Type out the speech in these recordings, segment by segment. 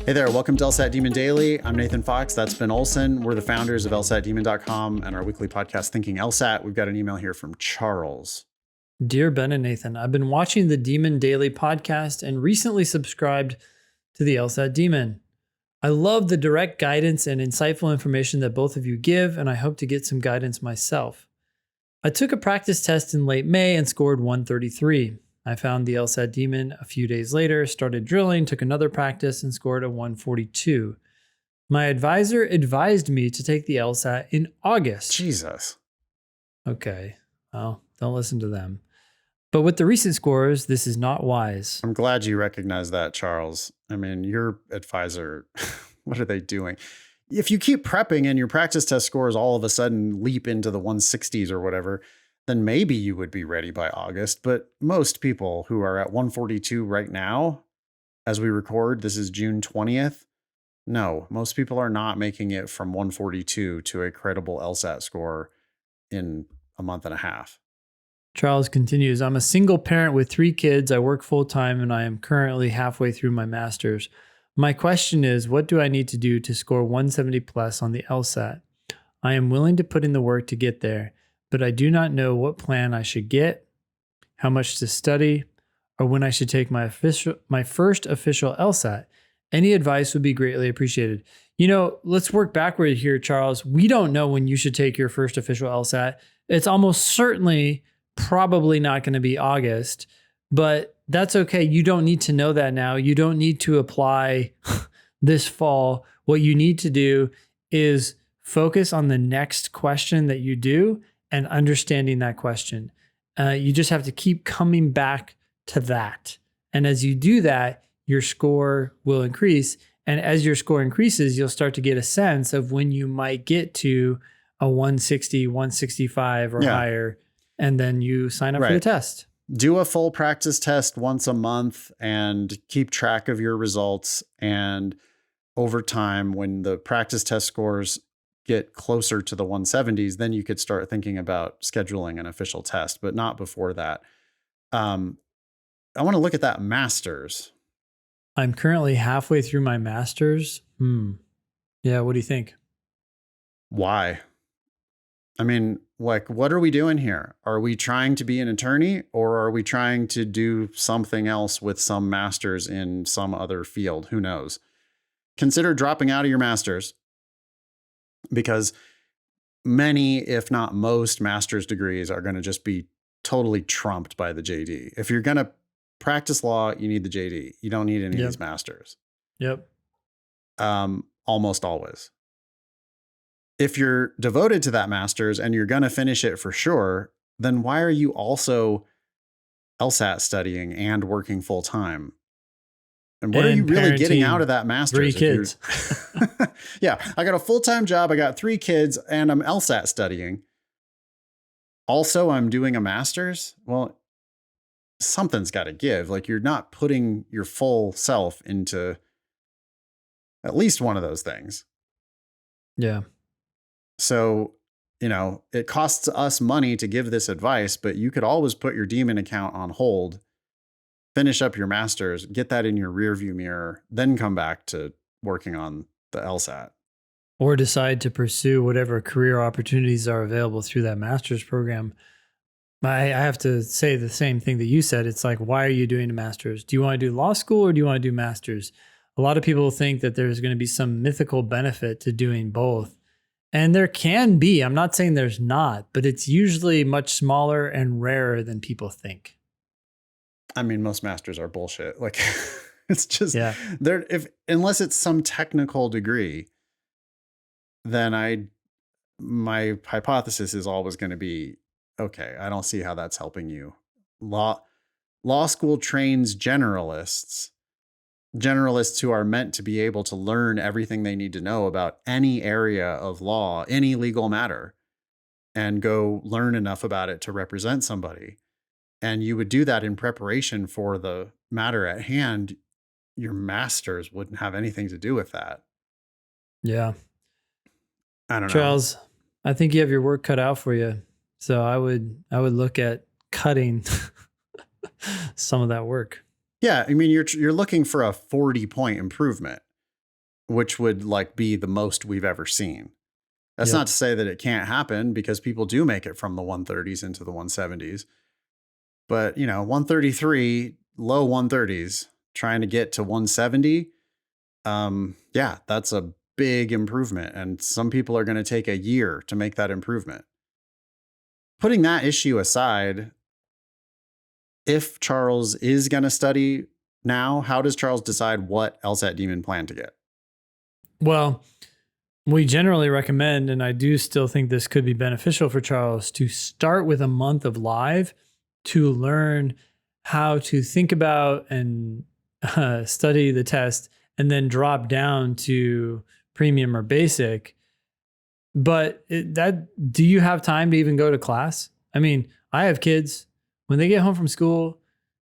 Hey there, welcome to LSAT Demon Daily. I'm Nathan Fox. That's Ben Olson. We're the founders of LSATdemon.com and our weekly podcast, Thinking LSAT. We've got an email here from Charles. Dear Ben and Nathan, I've been watching the Demon Daily podcast and recently subscribed to the LSAT Demon. I love the direct guidance and insightful information that both of you give, and I hope to get some guidance myself. I took a practice test in late May and scored 133. I found the LSAT Demon a few days later, started drilling, took another practice, and scored a 142. My advisor advised me to take the LSAT in August. Jesus. Okay, well, don't listen to them. But with the recent scores, this is not wise. I'm glad you recognize that, Charles. I mean, your advisor, what are they doing? If you keep prepping and your practice test scores all of a sudden leap into the 160s or whatever, then maybe you would be ready by August. But most people who are at 142 right now, as we record, this is June 20th. No, most people are not making it from 142 to a credible LSAT score in a month and a half. Charles continues, I'm a single parent with 3 kids. I work full time and I am currently halfway through my master's. My question is, what do I need to do to score 170 plus on the LSAT? I am willing to put in the work to get there, but I do not know what plan I should get, how much to study, or when I should take my first official LSAT. Any advice would be greatly appreciated. You know, let's work backward here, Charles. We don't know when you should take your first official LSAT. It's almost certainly probably not going to be August, but that's okay. You don't need to know that now. You don't need to apply this fall. What you need to do is focus on the next question that you do and understanding that question. You just have to keep coming back to that. And as you do that, your score will increase. And as your score increases, you'll start to get a sense of when you might get to a 160, 165 or higher. And then you sign up for the test. Do a full practice test once a month and keep track of your results. And over time, when the practice test scores get closer to the 170s, then you could start thinking about scheduling an official test, but not before that. I want to look at that master's. I'm currently halfway through my master's. Yeah, what do you think? Why? I mean, like, what are we doing here? Are we trying to be an attorney, or are we trying to do something else with some master's in some other field? Who knows? Consider dropping out of your master's, because many, if not most, master's degrees are going to just be totally trumped by the JD. If you're going to practice law, you need the JD. You don't need any of these masters. Yep. Almost always. If you're devoted to that master's and you're going to finish it for sure, then why are you also LSAT studying and working full time? And what are you really getting out of that master's? 3 kids. Yeah, I got a full-time job. I got 3 kids and I'm LSAT studying. Also, I'm doing a master's. Well, something's got to give. Like, you're not putting your full self into at least one of those things. Yeah. So, you know, it costs us money to give this advice, but you could always put your Demon account on hold, finish up your master's, get that in your rearview mirror, then come back to working on the LSAT. Or decide to pursue whatever career opportunities are available through that master's program. I have to say the same thing that you said. It's like, why are you doing a master's? Do you want to do law school or do you want to do master's? A lot of people think that there's going to be some mythical benefit to doing both. And there can be. I'm not saying there's not, but it's usually much smaller and rarer than people think. I mean, most masters are bullshit. Like, it's just unless it's some technical degree, then my hypothesis is always going to be, okay, I don't see how that's helping you. Law school trains generalists who are meant to be able to learn everything they need to know about any area of law, any legal matter, and go learn enough about it to represent somebody. And you would do that in preparation for the matter at hand. Your master's wouldn't have anything to do with that. Yeah. I don't know. Charles, I think you have your work cut out for you. So I would look at cutting some of that work. Yeah, I mean, you're looking for a 40-point improvement. which would like be the most we've ever seen. That's not to say that it can't happen, because people do make it from the 130s into the 170s. But, 133, low 130s, trying to get to 170. That's a big improvement. And some people are going to take a year to make that improvement. Putting that issue aside, if Charles is going to study now, how does Charles decide what LSAT demon plan to get? Well, we generally recommend, and I do still think this could be beneficial for Charles, to start with a month of live to learn how to think about and study the test, and then drop down to premium or basic. But do you have time to even go to class? I mean, I have kids, when they get home from school,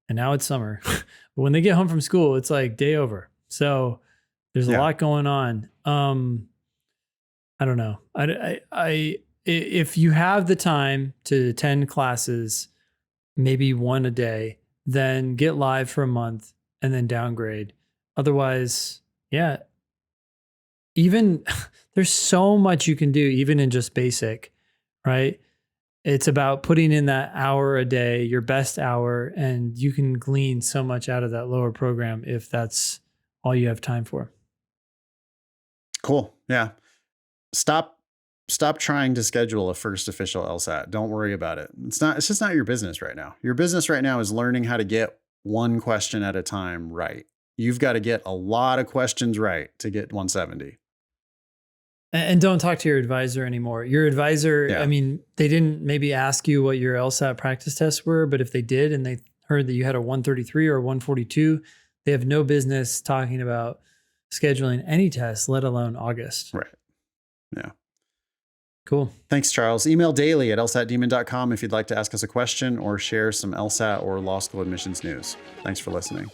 and now it's summer, but when they get home from school, it's like day over. So there's a lot going on. I don't know. If you have the time to attend classes, maybe one a day, then get live for a month and then downgrade. Otherwise, even there's so much you can do, even in just basic, right? It's about putting in that hour a day, your best hour, and you can glean so much out of that lower program if that's all you have time for. Cool. Yeah. Stop trying to schedule a first official LSAT. Don't worry about it. It's just not your business right now. Your business right now is learning how to get one question at a time right. You've got to get a lot of questions right to get 170. And don't talk to your advisor anymore. Your advisor, I mean, they didn't maybe ask you what your LSAT practice tests were, but if they did and they heard that you had a 133 or a 142, they have no business talking about scheduling any tests, let alone August. Right. Yeah. Cool. Thanks, Charles. Email daily@lsatdemon.com if you'd like to ask us a question or share some LSAT or law school admissions news. Thanks for listening.